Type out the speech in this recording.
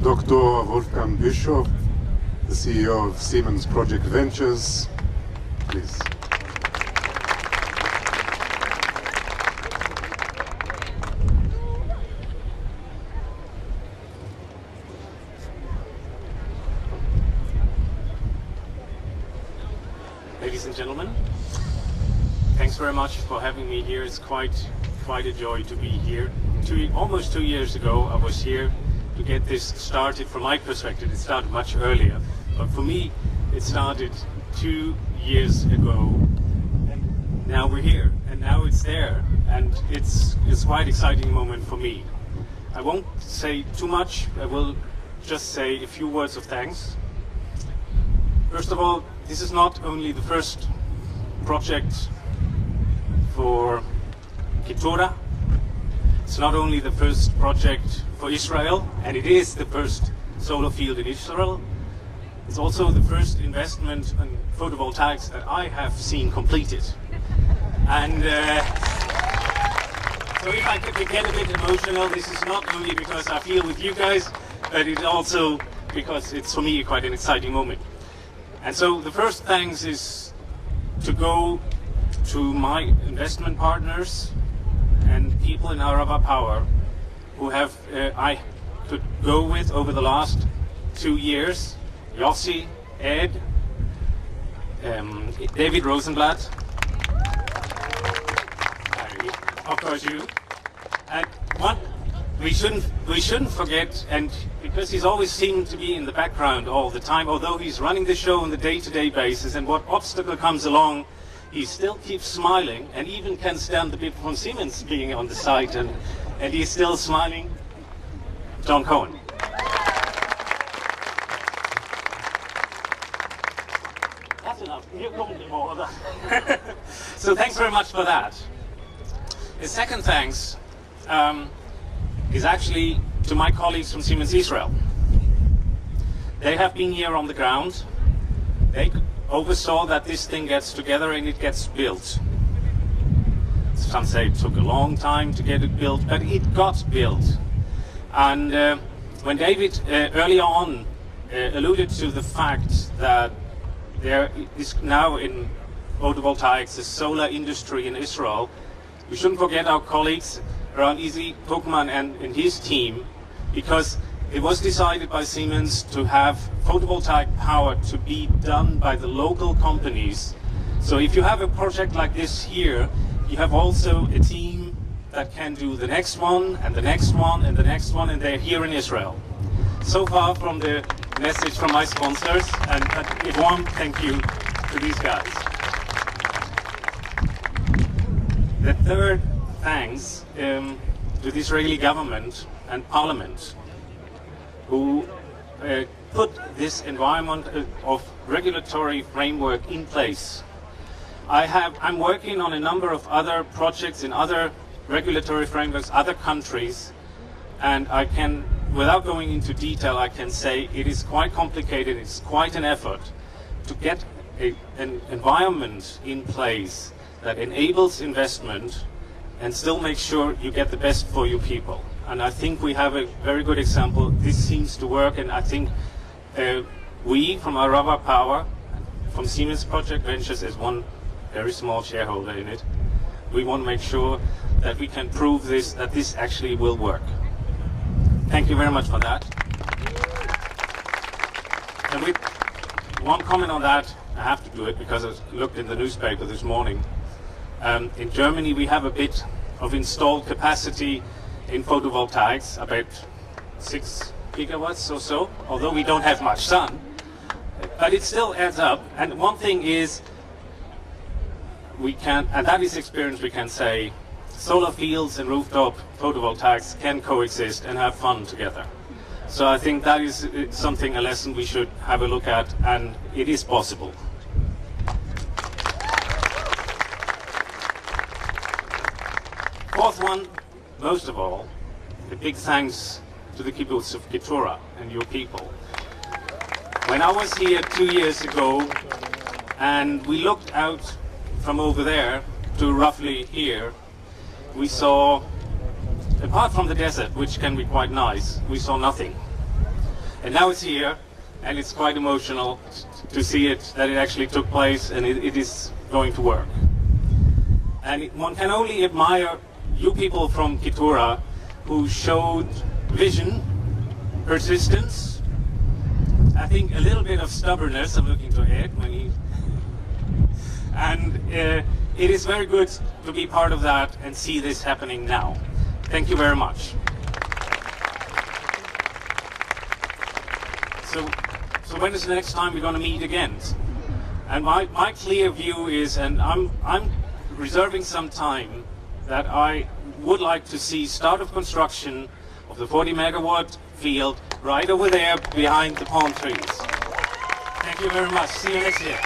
Dr. Wolfgang Bischoff, the CEO of Siemens Project Ventures, please. Ladies and gentlemen, thanks very much for having me here. It's quite a joy to be here. Almost 2 years ago, I was here to get this started. From my perspective, it started much earlier, but for me, it started 2 years ago. And now we're here, and now it's there, and it's quite an exciting moment for me. I won't say too much. I will just say a few words of thanks. First of all, this is not only the first project for Ketura. It's not only the first project for Israel, and it is the first solar field in Israel. It's also the first investment in photovoltaics that I have seen completed. And so if I could get a bit emotional, this is not only because I feel with you guys, but it's also because it's for me quite an exciting moment. And so the first thanks is to go to my investment partners and people in Arava Power who have I could go with over the last 2 years. Yossi, Ed, David Rosenblatt, of course you, and one we shouldn't forget, and because he's always seemed to be in the background all the time, although he's running the show on the day-to-day basis, and what obstacle comes along, he still keeps smiling, and even can stand the people from Siemens being on the site, and he's still smiling. John Cohen. That's enough. You couldn't more of that. So thanks very much for that. The second thanks is actually to my colleagues from Siemens Israel. They have been here on the ground. They oversaw that this thing gets together and it gets built. Some say it took a long time to get it built, but it got built. And when David earlier on alluded to the fact that there is now in photovoltaics a solar industry in Israel, we shouldn't forget our colleagues around Easy Pokman and his team, because it was decided by Siemens to have photovoltaic power to be done by the local companies. So if you have a project like this here, you have also a team that can do the next one and the next one and the next one, and they're here in Israel. So far from the message from my sponsors, and a warm thank you to these guys. The third thanks to the Israeli government and parliament, who put this environment of regulatory framework in place. I'm working on a number of other projects in other regulatory frameworks, other countries, and I can, without going into detail, I can say it is quite complicated. It's quite an effort to get an environment in place that enables investment and still make sure you get the best for your people. And I think we have a very good example. This seems to work, and I think we from Arava Power, from Siemens Project Ventures as one very small shareholder in it, we want to make sure that we can prove this, that this actually will work. Thank you very much for that. And with one comment on that, I have to do it because I looked in the newspaper this morning. In Germany, we have a bit of installed capacity in photovoltaics, about 6 gigawatts or so, although we don't have much sun, but it still adds up. And one thing is, we can, and that is experience, we can say solar fields and rooftop photovoltaics can coexist and have fun together. So I think that is something, a lesson we should have a look at, and it is possible. Fourth one, most of all, a big thanks to the Kibbutz of Ketura and your people. When I was here 2 years ago, and we looked out from over there to roughly here, we saw, apart from the desert, which can be quite nice, we saw nothing. And now it's here, and it's quite emotional to see it, that it actually took place, and it is going to work. And one can only admire you people from Ketura who showed vision, persistence, I think a little bit of stubbornness, I'm looking to Ed when he... And it is very good to be part of that and see this happening now. Thank you very much. So when is the next time we're going to meet again? And my clear view is, and I'm reserving some time, that I would like to see start of construction of the 40 megawatt field right over there behind the palm trees. Thank you very much. See you next year.